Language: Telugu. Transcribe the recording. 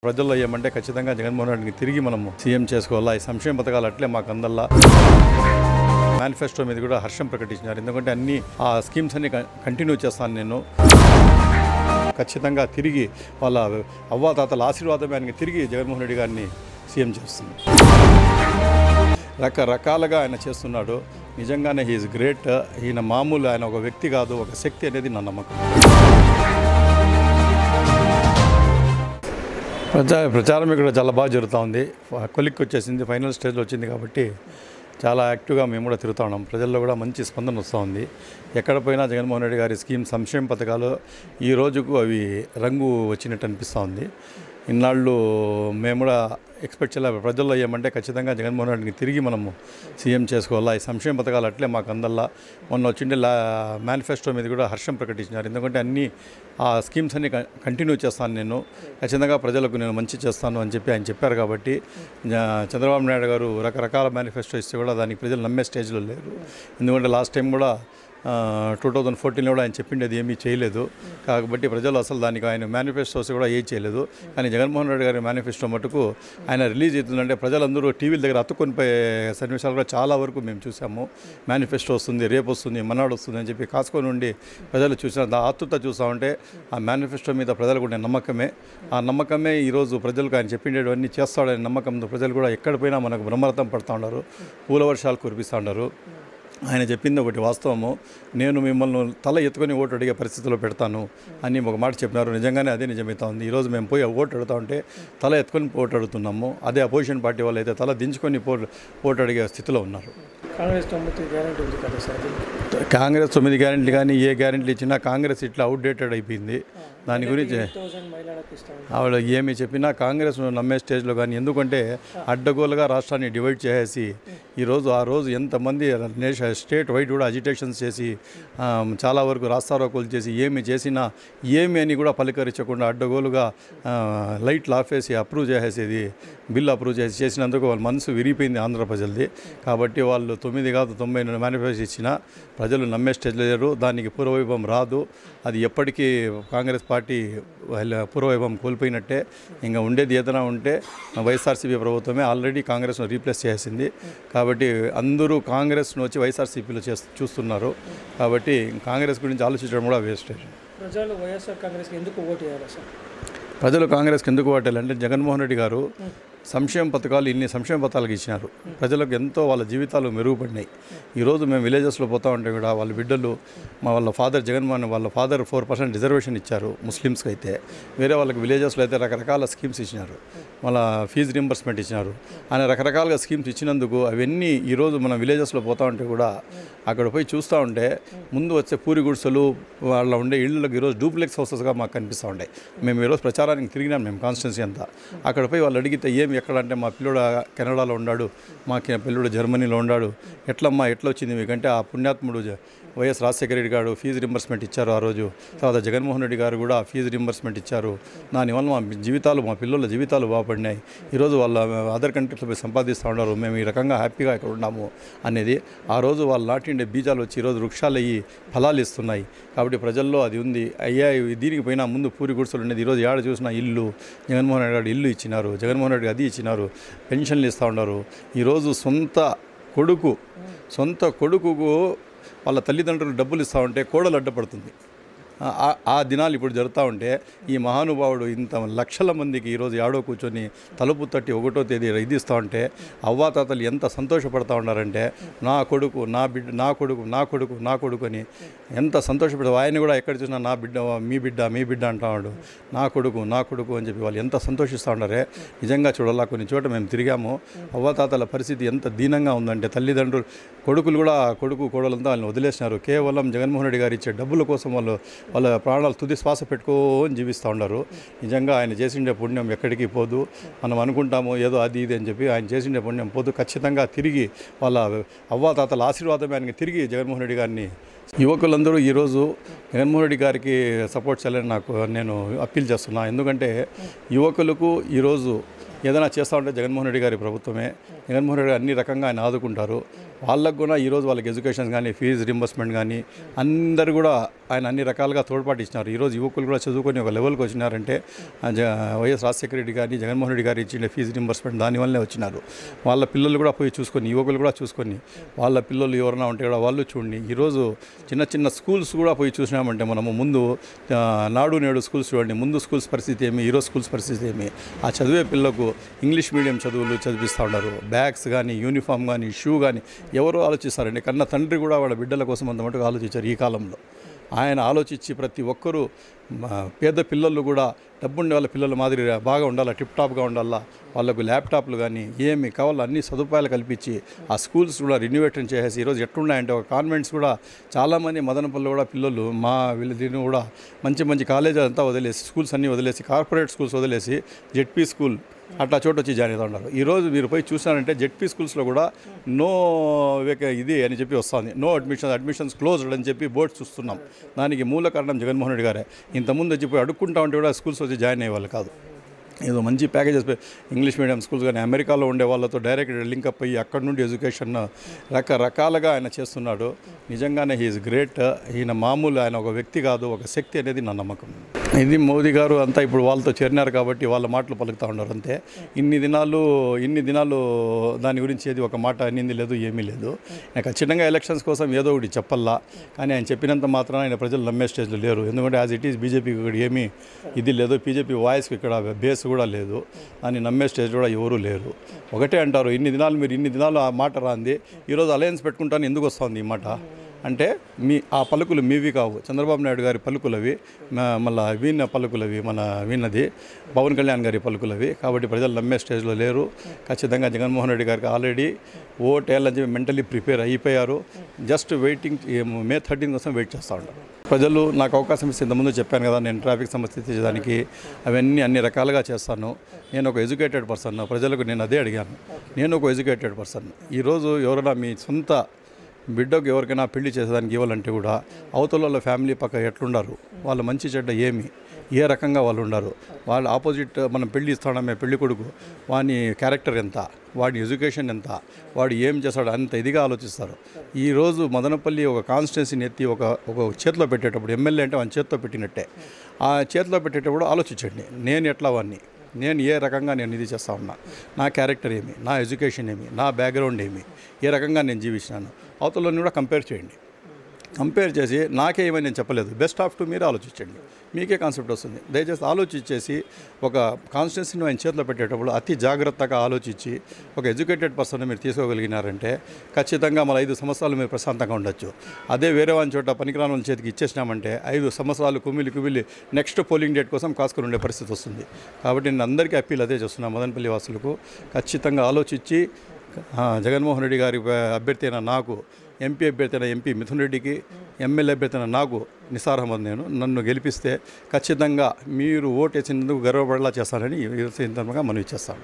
ప్రజల్లో ఏమంటే ఖచ్చితంగా జగన్మోహన్ రెడ్డిని తిరిగి మనము సీఎం చేసుకోవాలా. ఈ సంక్షేమ పథకాలు అట్లే మాకు అందల్లా మేనిఫెస్టో మీద కూడా హర్షం ప్రకటించినారు. ఎందుకంటే అన్ని ఆ స్కీమ్స్ అన్ని కంటిన్యూ చేస్తాను నేను. ఖచ్చితంగా తిరిగి వాళ్ళ అవ్వాతాతల ఆశీర్వాదమే ఆయనకి తిరిగి జగన్మోహన్ రెడ్డి గారిని సీఎం చేస్తుంది. రకరకాలుగా ఆయన చేస్తున్నాడు. నిజంగానే హీఈస్ గ్రేట్. ఈయన మామూలు ఆయన ఒక వ్యక్తి కాదు, ఒక శక్తి అనేది నా నమ్మకం. ప్రచారం ఇక్కడ చాలా బాగా జరుగుతూ ఉంది. కొలిక్కి వచ్చేసింది, ఫైనల్ స్టేజ్లో వచ్చింది కాబట్టి చాలా యాక్టివ్గా మేము కూడా తిరుగుతూ ఉన్నాం. ప్రజల్లో కూడా మంచి స్పందన వస్తూ ఉంది. ఎక్కడ పోయినా జగన్మోహన్ రెడ్డి గారి స్కీమ్ సంక్షేమ పథకాలు ఈ రోజుకు అవి రంగు వచ్చినట్టు అనిపిస్తూ ఉంది. ఇన్నాళ్ళు మేము కూడా ఎక్స్పెక్ట్ చేయలేదు. ప్రజల్లో ఏమంటే ఖచ్చితంగా జగన్మోహన్ రెడ్డిని తిరిగి మనము సీఎం చేసుకోవాలా. ఈ సంక్షేమ పథకాలు అట్లే మాకు అందల్లా మొన్న వచ్చిండే మేనిఫెస్టో మీద కూడా హర్షం ప్రకటించినారు. ఎందుకంటే అన్ని ఆ స్కీమ్స్ అన్ని కంటిన్యూ చేస్తాను నేను. ఖచ్చితంగా ప్రజలకు నేను మంచి చేస్తాను అని చెప్పి ఆయన చెప్పారు. కాబట్టి చంద్రబాబు నాయుడు గారు రకరకాల మేనిఫెస్టో ఇస్తే కూడా దానికి ప్రజలు నమ్మే స్టేజ్లో లేరు. ఎందుకంటే లాస్ట్ టైం కూడా 2014లో కూడా ఆయన చెప్పిండేది ఏమీ చేయలేదు. కాబట్టి ప్రజలు అసలు దానికి ఆయన మేనిఫెస్టోస్ కూడా ఏం చేయలేదు. కానీ జగన్మోహన్ రెడ్డి గారి మేనిఫెస్టో మటుకు ఆయన రిలీజ్ అవుతుందంటే ప్రజలందరూ టీవీల దగ్గర అతుక్కొని పోయే సన్నివేశాలు కూడా చాలా వరకు మేము చూసాము. మేనిఫెస్టో వస్తుంది, రేపు వస్తుంది, మన్నాడు వస్తుంది అని చెప్పి కాసుకొని ఉండి ప్రజలు చూసిన ఆతృత చూసామంటే ఆ మేనిఫెస్టో మీద ప్రజలకు ఉండే నమ్మకమే. ఆ నమ్మకమే ఈరోజు ప్రజలకు ఆయన చెప్పిండేవన్నీ చేస్తాడనే నమ్మకంతో ప్రజలు కూడా ఎక్కడ పోయినా మనకు బ్రహ్మరథం పడుతూ ఉన్నారు, పూల వర్షాలు కురిపిస్తూ ఉన్నారు. ఆయన చెప్పింది ఒకటి వాస్తవము. నేను మిమ్మల్ని తల ఎత్తుకొని ఓటు అడిగే పరిస్థితిలో పెడతాను అని ఒక మాట చెప్పినారు. నిజంగానే అదే నిజమవుతా ఉంది. ఈరోజు మేము పోయి ఓటు అడుగుతా ఉంటే తల ఎత్తుకొని ఓటు అడుగుతున్నాము. అదే అపోజిషన్ పార్టీ వాళ్ళు అయితే తల దించుకొని ఓటు అడిగే స్థితిలో ఉన్నారు. కాంగ్రెస్ 9 గ్యారెంటీలు కానీ ఏ గ్యారెంటీలు ఇచ్చినా కాంగ్రెస్ ఇట్లా అవుట్డేటెడ్ అయిపోయింది. దాని గురించి ఆవిడ ఏమి చెప్పినా కాంగ్రెస్ నమ్మే స్టేజ్లో కానీ, ఎందుకంటే అడ్డగోలుగా రాష్ట్రాన్ని డివైడ్ చేసేసి ఈరోజు ఆ రోజు ఎంతమంది స్టేట్ వైడ్ కూడా అజిటేషన్స్ చేసి చాలా వరకు రాస్తారోకోలు చేసి ఏమి చేసినా ఏమి అని కూడా పలికరించకుండా అడ్డగోలుగా లైట్లు ఆఫేసి అప్రూవ్ చేసేది, బిల్లు అప్రూవ్ చేసినందుకు వాళ్ళ మనసు విరిగిపోయింది ఆంధ్ర ప్రజలది. కాబట్టి వాళ్ళు 9 కాదు 90 మేనిఫెస్టో ఇచ్చినా ప్రజలు నమ్మే స్టేజ్లో లేరు. దానికి పూర్వవైభవం రాదు. అది ఎప్పటికీ కాంగ్రెస్ పార్టీ పూర్వవైభవం కోల్పోయినట్టే. ఇంకా ఉండేది ఏదైనా ఉంటే వైఎస్ఆర్సీపీ ప్రభుత్వమే ఆల్రెడీ కాంగ్రెస్ను రీప్లేస్ చేసింది. కాబట్టి అందరూ కాంగ్రెస్ను వచ్చి వైఎస్ఆర్సీపీలో చూస్తున్నారు. కాబట్టి కాంగ్రెస్ గురించి ఆలోచించడం కూడా వేస్ట్. ప్రజలు వైఎస్ఆర్ కాంగ్రెస్కి ఎందుకు ఓటు వేయాలి సార్? ప్రజలు కాంగ్రెస్కి ఎందుకు ఓటేయాలంటే జగన్మోహన్ రెడ్డి గారు సంక్షేమ పథకాలు ఇన్ని సంక్షేమ పథకాలకు ఇచ్చినారు. ప్రజలకు ఎంతో వాళ్ళ జీవితాలు మెరుగుపడినాయి. ఈరోజు మేము విలేజెస్లో పోతా ఉంటే కూడా వాళ్ళ బిడ్డలు వాళ్ళ ఫాదర్ జగన్మోహన్ వాళ్ళ ఫాదర్ 4% రిజర్వేషన్ ఇచ్చారు ముస్లిమ్స్కి. అయితే వేరే వాళ్ళకి విలేజెస్లో అయితే రకరకాల స్కీమ్స్ ఇచ్చినారు. వాళ్ళ ఫీజు రింబర్స్మెంట్ ఇచ్చినారు. ఆయన రకరకాలుగా స్కీమ్స్ ఇచ్చినందుకు అవన్నీ ఈరోజు మనం విలేజెస్లో పోతా ఉంటే కూడా అక్కడ పోయి చూస్తూ ఉంటే ముందు వచ్చే పూరి గుడిసెలు వాళ్ళ ఉండే ఇళ్ళకి ఈరోజు డూప్లెక్స్ హౌసెస్గా మాకు కనిపిస్తూ ఉంటాయి. మేము ఈరోజు ప్రచారానికి తిరిగినాం, మేము కాన్స్టిట్యున్సీ అంతా. అక్కడ పోయి వాళ్ళు అడిగితే ఏమి ఎక్కడ అంటే మా పిల్లోడు కెనడాలో ఉన్నాడు, మా పిల్లోడు జర్మనీలో ఉన్నాడు, ఎట్లా వచ్చింది మీకంటే ఆ పుణ్యాత్ముడు వైఎస్ రాజశేఖర రెడ్డి గారు ఫీజు రింబర్స్మెంట్ ఇచ్చారు ఆ రోజు. తర్వాత జగన్మోహన్ రెడ్డి గారు కూడా ఫీజు రింబర్స్మెంట్ ఇచ్చారు. దానివల్ల మా పిల్లల జీవితాలు బాగుపడినాయి. ఈరోజు వాళ్ళ అదర్ కంట్రీస్లో పోయి సంపాదిస్తూ ఉన్నారు. మేము ఈ రకంగా హ్యాపీగా ఇక్కడ ఉన్నాము అనేది ఆ రోజు వాళ్ళు నాటిండే బీజాలు వచ్చి ఈరోజు వృక్షాలు అయ్యి ఫలాలు ఇస్తున్నాయి. కాబట్టి ప్రజల్లో అది ఉంది. అయ్యా దీనికి పోయినా ముందు పూరి గుడిసెలు ఉండేది. ఈరోజు ఏడ చూసినా ఇల్లు, జగన్మోహన్ రెడ్డి గారు ఇల్లు ఇచ్చినారు, జగన్మోహన్ రెడ్డి అది ఇచ్చినారు, పెన్షన్లు ఇస్తూ ఉన్నారు. ఈరోజు సొంత కొడుకుకు వాళ్ళ తల్లిదండ్రులు డబ్బులు ఇస్తూ ఉంటే కోడలు అడ్డపడుతుంది. ఆ దినాలు ఇప్పుడు జరుగుతూ ఉంటే ఈ మహానుభావుడు ఇంత లక్షల మందికి ఈరోజు ఏడో కూర్చొని తలుపు తట్టి 1వ తేదీ ఇది ఇస్తూ ఉంటే అవ్వాతాతలు ఎంత సంతోషపడతా ఉన్నారంటే నా కొడుకు నా బిడ్డ నా కొడుకు నా కొడుకు నా కొడుకు అని ఎంత సంతోషపడతారు. ఆయన కూడా ఎక్కడ చూసినా నా బిడ్డ మీ బిడ్డ అంటాడు, నా కొడుకు అని చెప్పి వాళ్ళు ఎంత సంతోషిస్తూ ఉన్నారే. నిజంగా చూడాలా. కొన్ని చోట మేము తిరిగాము. అవ్వాతాతల పరిస్థితి ఎంత దీనంగా ఉందంటే తల్లిదండ్రులు కొడుకులు కూడా కోడలంతా వాళ్ళని వదిలేసినారు. కేవలం జగన్మోహన్ రెడ్డి గారు ఇచ్చే డబ్బుల కోసం వాళ్ళ ప్రాణాలు తుది శ్వాస పెట్టుకొని జీవిస్తూ ఉన్నారు. నిజంగా ఆయన చేసిండే పుణ్యం ఎక్కడికి పోదు. మనం అనుకుంటాము ఏదో అది ఇది అని చెప్పి ఆయన చేసిండే పుణ్యం పోదు. ఖచ్చితంగా తిరిగి వాళ్ళ అవ్వాతాతల ఆశీర్వాదమే ఆయనకి తిరిగి జగన్మోహన్ రెడ్డి గారిని. యువకులందరూ ఈరోజు జగన్మోహన్ రెడ్డి గారికి సపోర్ట్ చేయాలని నేను అప్పీల్ చేస్తున్నా. ఎందుకంటే యువకులకు ఈరోజు ఏదైనా చేస్తూ ఉంటే జగన్మోహన్ రెడ్డి గారి ప్రభుత్వమే. జగన్మోహన్ రెడ్డి గారు అన్ని రకంగా ఆయన ఆదుకుంటారు. వాళ్ళకు కూడా ఈరోజు వాళ్ళకి ఎడ్యుకేషన్ కానీ ఫీజు రింబర్స్మెంట్ కానీ అందరు కూడా ఆయన అన్ని రకాలుగా తోడ్పాటు ఇచ్చినారు. ఈరోజు యువకులు కూడా చదువుకొని ఒక లెవెల్కి వచ్చినారంటే వైఎస్ రాజశేఖర రెడ్డి గారిని జగన్మోహన్ రెడ్డి గారు ఇచ్చిన ఫీజు రింబర్స్మెంట్ దానివల్లనే వచ్చినారు. వాళ్ళ పిల్లలు కూడా పోయి చూసుకొని, యువకులు కూడా చూసుకొని, వాళ్ళ పిల్లలు ఎవరైనా ఉంటే కూడా వాళ్ళు చూడండి. ఈరోజు చిన్న చిన్న స్కూల్స్ కూడా పోయి చూసినామంటే మనము ముందు నాడు నేడు స్కూల్స్ చూడండి, ముందు స్కూల్స్ పరిస్థితి ఏమి, ఈరోజు స్కూల్స్ పరిస్థితి ఏమి. ఆ చదివే పిల్లకు ఇంగ్లీష్ మీడియం చదువులు చదివిస్తూ ఉన్నారు. బ్యాగ్స్ కానీ, యూనిఫామ్ కానీ, షూ కానీ ఎవరు ఆలోచిస్తారండి? కన్న తండ్రి కూడా వాళ్ళ బిడ్డల కోసం అంత మటుకు ఆలోచించారు ఈ కాలంలో. ఆయన ఆలోచించి ప్రతి ఒక్కరూ పేద పిల్లలు కూడా డబ్బుండే వాళ్ళ పిల్లల మాదిరి బాగా ఉండాలా, టిప్ టాప్గా ఉండాలా, వాళ్ళకు ల్యాప్టాప్లు కానీ ఏమి కావాలో అన్ని సదుపాయాలు కల్పించి ఆ స్కూల్స్ కూడా రిన్యూవేషన్ చేసేసి ఈరోజు ఎట్లున్నాయంటే ఒక కాన్వెంట్స్ కూడా చాలామంది మదనపల్లి కూడా పిల్లలు మా వీళ్ళని కూడా మంచి మంచి కాలేజీలు అంతా వదిలేసి, స్కూల్స్ అన్నీ వదిలేసి, కార్పొరేట్ స్కూల్స్ వదిలేసి జెడ్పీ స్కూల్ అట్లా చోటు వచ్చి జాయిన్ అవుతూ ఉన్నారు. ఈరోజు మీరు పోయి చూసారంటే జెడ్పీ స్కూల్స్లో కూడా నో ఇది అని చెప్పి వస్తుంది, నో అడ్మిషన్స్ క్లోజ్డ్ అని చెప్పి బోర్డ్స్ చూస్తున్నాం. దానికి మూల కారణం జగన్మోహన్ రెడ్డి గారే. ఇంతకుముందు వచ్చి పోయి అడుక్కుంటా ఉంటే కూడా స్కూల్స్ వచ్చి జాయిన్ అయ్యేవాళ్ళు కాదు. ఏదో మంచి ప్యాకేజెస్ ఇంగ్లీష్ మీడియం స్కూల్స్ కానీ అమెరికాలో ఉండే వాళ్ళతో డైరెక్ట్ లింకప్ అయ్యి అక్కడ నుండి ఎడ్యుకేషన్ రకరకాలుగా ఆయన చేస్తున్నాడు. నిజంగానే హీఈస్ గ్రేట్. ఈయన మామూలు ఆయన ఒక వ్యక్తి కాదు, ఒక శక్తి అనేది నా నమ్మకం. ఇది మోదీ గారు అంతా ఇప్పుడు వాళ్ళతో చేరినారు కాబట్టి వాళ్ళ మాటలు పలుకుతూ ఉన్నారు అంతే. ఇన్ని దినాలు దాని గురించి ఏది ఒక మాట అనింది లేదు, ఏమీ లేదు. ఖచ్చితంగా ఎలక్షన్స్ కోసం ఏదో ఒకటి చెప్పల్లా, కానీ ఆయన చెప్పినంత మాత్రం ఆయన ప్రజలు నమ్మే స్టేజ్లో లేరు. ఎందుకంటే యాజ్ ఇట్ ఈస్ బీజేపీకి ఇక్కడ ఏమీ ఇది లేదు, బీజేపీ వాయిస్కి ఇక్కడ బేస్ కూడా లేదు, దాన్ని నమ్మే స్టేజ్ కూడా ఎవరూ లేరు. ఒకటే అంటారు, మీరు ఇన్ని దినాలు ఆ మాట రాంది, ఈరోజు అలయన్స్ పెట్టుకుంటాను ఎందుకు వస్తుంది ఈ మాట అంటే ఆ పలుకులు మీవి కావు, చంద్రబాబు నాయుడు గారి పలుకులవి, మళ్ళీ వీణ పలుకులవి, మన వీణది పవన్ కళ్యాణ్ గారి పలుకులవి. కాబట్టి ప్రజలు నమ్మే స్టేజ్లో లేరు. ఖచ్చితంగా జగన్మోహన్ రెడ్డి గారికి ఆల్రెడీ ఓటేయాలని చెప్పి మెంటలీ ప్రిపేర్ అయిపోయారు. జస్ట్ వెయిటింగ్, మే 13 కోసం వెయిట్ చేస్తూ ఉంటారు. ప్రజలు నాకు అవకాశం ఇస్తే ఇంతకుముందు చెప్పాను కదా, నేను ట్రాఫిక్ సమస్య తీర్చడానికి అవన్నీ అన్ని రకాలుగా చేస్తాను. నేను ఒక ఎడ్యుకేటెడ్ పర్సన్, ప్రజలకు నేను అదే అడిగాను. నేను ఒక ఎడ్యుకేటెడ్ పర్సన్. ఈరోజు ఎవరైనా మీ సొంత బిడ్డకు ఎవరికైనా పెళ్లి చేసేదానికి ఇవ్వాలంటే కూడా అవతల వాళ్ళ ఫ్యామిలీ పక్క ఎట్లుండారు, వాళ్ళ మంచి చెడ్డ ఏమి, ఏ రకంగా వాళ్ళు ఉండరు, వాళ్ళ ఆపోజిట్ మనం పెళ్లి ఇస్తాడమే పెళ్లి కొడుకు, వాని క్యారెక్టర్ ఎంత, వాడి ఎడ్యుకేషన్ ఎంత, వాడు ఏం చేస్తాడు అంత ఇదిగా ఆలోచిస్తారు. ఈరోజు మదనపల్లి ఒక కాన్స్టిట్యున్సీని ఎత్తి ఒక చేతిలో పెట్టేటప్పుడు, ఎమ్మెల్యే అంటే వాని చేతిలో పెట్టినట్టే, ఆ చేతిలో పెట్టేటప్పుడు ఆలోచించండి, నేను ఎట్లా వాడిని, నేను ఏ రకంగా నేను ఇది చేస్తా ఉన్నా, నా క్యారెక్టర్ ఏమి, నా ఎడ్యుకేషన్ ఏమి, నా బ్యాక్గ్రౌండ్ ఏమి, ఏ రకంగా నేను జీవించినాను, అవతలని కూడా కంపేర్ చేయండి. కంపేర్ చేసి నాకే ఏమని నేను చెప్పలేదు, బెస్ట్ ఆఫ్ 2 మీరు ఆలోచించండి, మీకే కాన్సెప్ట్ వస్తుంది. దయచేసి ఆలోచించేసి ఒక కాన్స్టిట్యున్సీని ఆయన చేతిలో పెట్టేటప్పుడు అతి జాగ్రత్తగా ఆలోచించి ఒక ఎడ్యుకేటెడ్ పర్సన్ మీరు తీసుకోగలిగినారంటే ఖచ్చితంగా మన 5 సంవత్సరాలు మీరు ప్రశాంతంగా ఉండొచ్చు. అదే వేరే వాని చోట పనికిరాని వాళ్ళ చేతికి ఇచ్చేసినామంటే 5 సంవత్సరాలు కుమిలి నెక్స్ట్ పోలింగ్ డేట్ కోసం కాసుకొని ఉండే పరిస్థితి వస్తుంది. కాబట్టి నేను అందరికీ అప్పీల్ అదే చేస్తున్నాను, మదనపల్లి వాసులకు ఖచ్చితంగా ఆలోచించి జగన్మోహన్ రెడ్డి గారి అభ్యర్థి అయిన నాకు, ఎంపీ అభ్యర్థి అయిన ఎంపీ మిథున్ రెడ్డికి, ఎమ్మెల్యే అభ్యర్థి అయిన నాకు నిసార్ అహ్మద్ నన్ను గెలిపిస్తే ఖచ్చితంగా మీరు ఓటేసినందుకు గర్వపడేలా చేస్తానని ఈ సందర్భంగా మనవి చేస్తాను.